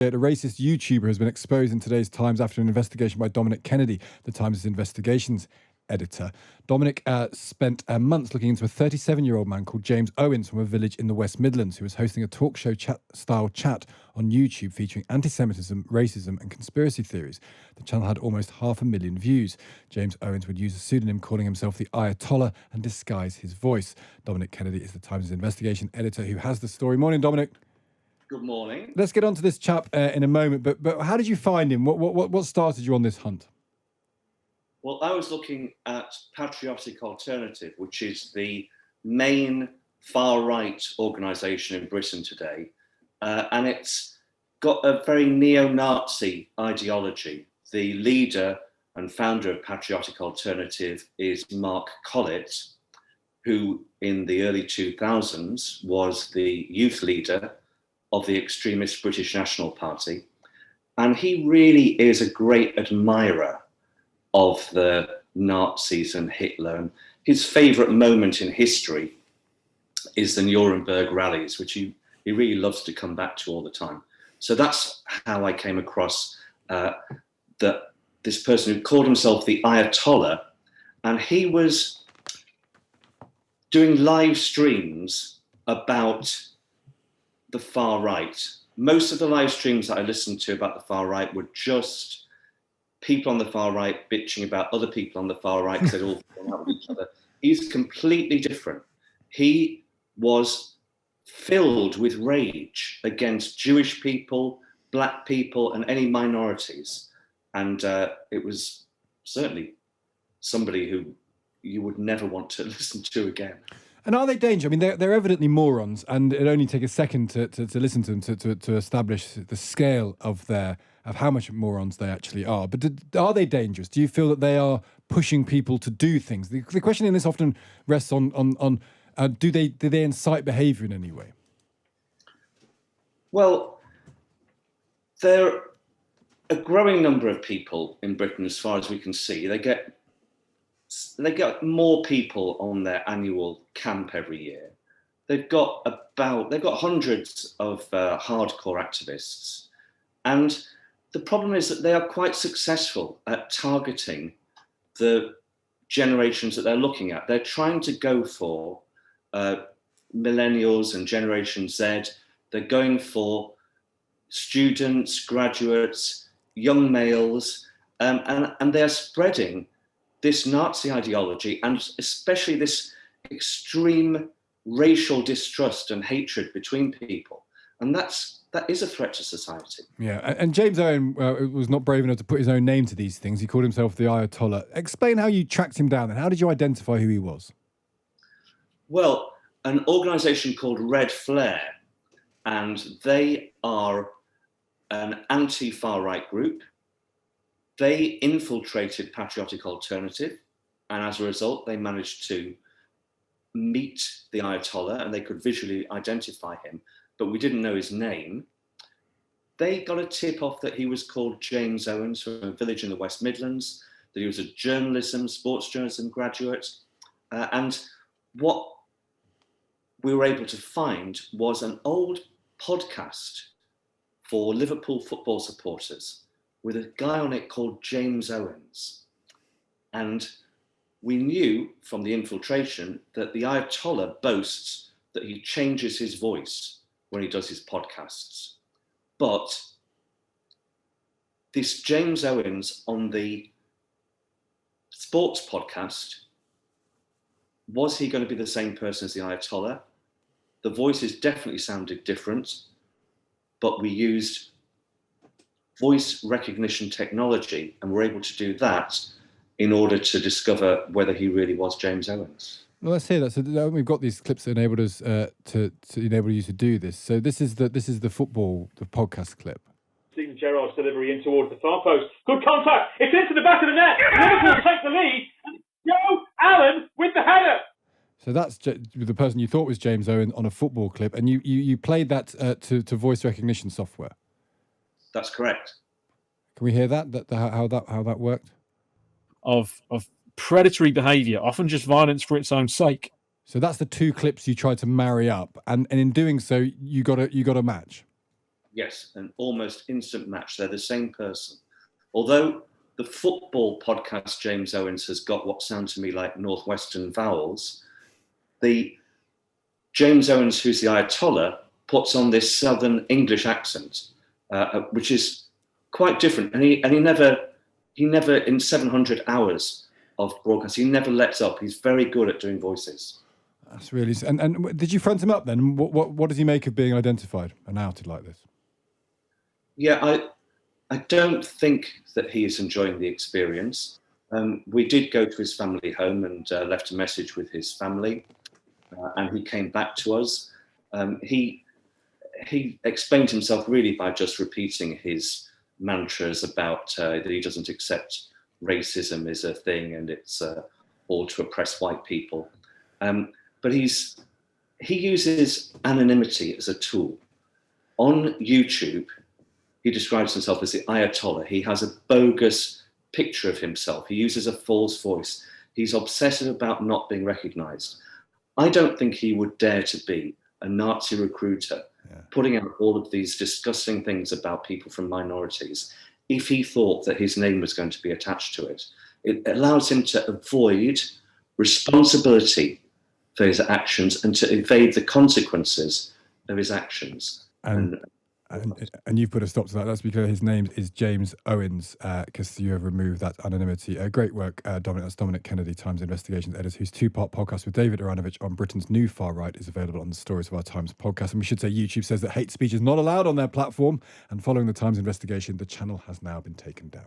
A racist YouTuber has been exposed in today's Times after an investigation by Dominic Kennedy, the Times' investigations editor. Dominic spent months looking into a 37-year-old man called James Owens from a village in the West Midlands who was hosting a talk show style chat on YouTube featuring anti-Semitism, racism and conspiracy theories. The channel had almost 500,000 views. James Owens would use a pseudonym calling himself the Ayatollah and disguise his voice. Dominic Kennedy is the Times' investigation editor who has the story. Morning, Dominic. Good morning. Let's get on to this chap in a moment, but how did you find him? What started you on this hunt? Well, I was looking at Patriotic Alternative, which is the main far-right organisation in Britain today, and it's got a very neo-Nazi ideology. The leader and founder of Patriotic Alternative is Mark Collett, who in the early 2000s was the youth leader of the extremist British National Party. And he really is a great admirer of the Nazis and Hitler. And his favourite moment in history is the Nuremberg rallies, which he really loves to come back to all the time. So that's how I came across this person who called himself the Ayatollah, and he was doing live streams about the far right. Most of the live streams that I listened to about the far right were just people on the far right bitching about other people on the far right because they'd all fallen out with each other. He's completely different. He was filled with rage against Jewish people, black people, and any minorities. And it was certainly somebody who you would never want to listen to again. And are they dangerous? I mean, they're evidently morons, and it only take a second to listen to them to establish the scale of how much morons they actually are. But are they dangerous? Do you feel that they are pushing people to do things? The question in this often rests on do they incite behaviour in any way? Well, there are a growing number of people in Britain, as far as we can see. They get more people on their annual camp every year. They've got hundreds of hardcore activists. And the problem is that they are quite successful at targeting the generations that they're looking at. They're trying to go for millennials and Generation Z. They're going for students, graduates, young males, and they're spreading this Nazi ideology, and especially this extreme racial distrust and hatred between people. And that is a threat to society. Yeah, and James Owen was not brave enough to put his own name to these things. He called himself the Ayatollah. Explain how you tracked him down and how did you identify who he was? Well, an organisation called Red Flare, and they are an anti-far right group. They infiltrated Patriotic Alternative, and as a result, they managed to meet the Ayatollah, and they could visually identify him, but we didn't know his name. They got a tip off that he was called James Owens from a village in the West Midlands, that he was a sports journalism graduate, and what we were able to find was an old podcast for Liverpool football supporters with a guy on it called James Owens. And we knew from the infiltration that the Ayatollah boasts that he changes his voice when he does his podcasts. But this James Owens on the sports podcast, was he going to be the same person as the Ayatollah? The voices definitely sounded different, but we used voice recognition technology, and we're able to do that in order to discover whether he really was James Owens. Well, let's hear that. So we've got these clips that enabled us to enable you to do this. So this is the podcast clip. Stephen Gerrard's delivery in towards the far post. Good contact. It's into the back of the net. Liverpool take the lead. And Joe Allen with the header. So that's the person you thought was James Owen on a football clip, and you played that to voice recognition software. That's correct. Can we hear that? How that worked? Of predatory behaviour, often just violence for its own sake. So that's the two clips you tried to marry up, and in doing so, you got a match. Yes, an almost instant match. They're the same person. Although the football podcast James Owens has got what sound to me like Northwestern vowels, the James Owens, who's the Ayatollah, puts on this Southern English accent, which is quite different. And he never in 700 hours of broadcast, he never lets up. He's very good at doing voices. That's really. And did you front him up then? What does he make of being identified and outed like this? Yeah, I don't think that he is enjoying the experience. We did go to his family home and left a message with his family, and he came back to us. He explained himself really by just repeating his mantras about that he doesn't accept racism is a thing and it's all to oppress white people. But he uses anonymity as a tool. On YouTube, he describes himself as the Ayatollah. He has a bogus picture of himself. He uses a false voice. He's obsessive about not being recognized. I don't think he would dare to be a Nazi recruiter putting out all of these disgusting things about people from minorities if he thought that his name was going to be attached to it. It allows him to avoid responsibility for his actions and to evade the consequences of his actions. And you've put a stop to that. That's because his name is James Owens, because you have removed that anonymity. Great work, Dominic. That's Dominic Kennedy, Times Investigations editor, whose two-part podcast with David Aranovich on Britain's new far right is available on the Stories of Our Times podcast. And we should say YouTube says that hate speech is not allowed on their platform. And following the Times investigation, the channel has now been taken down.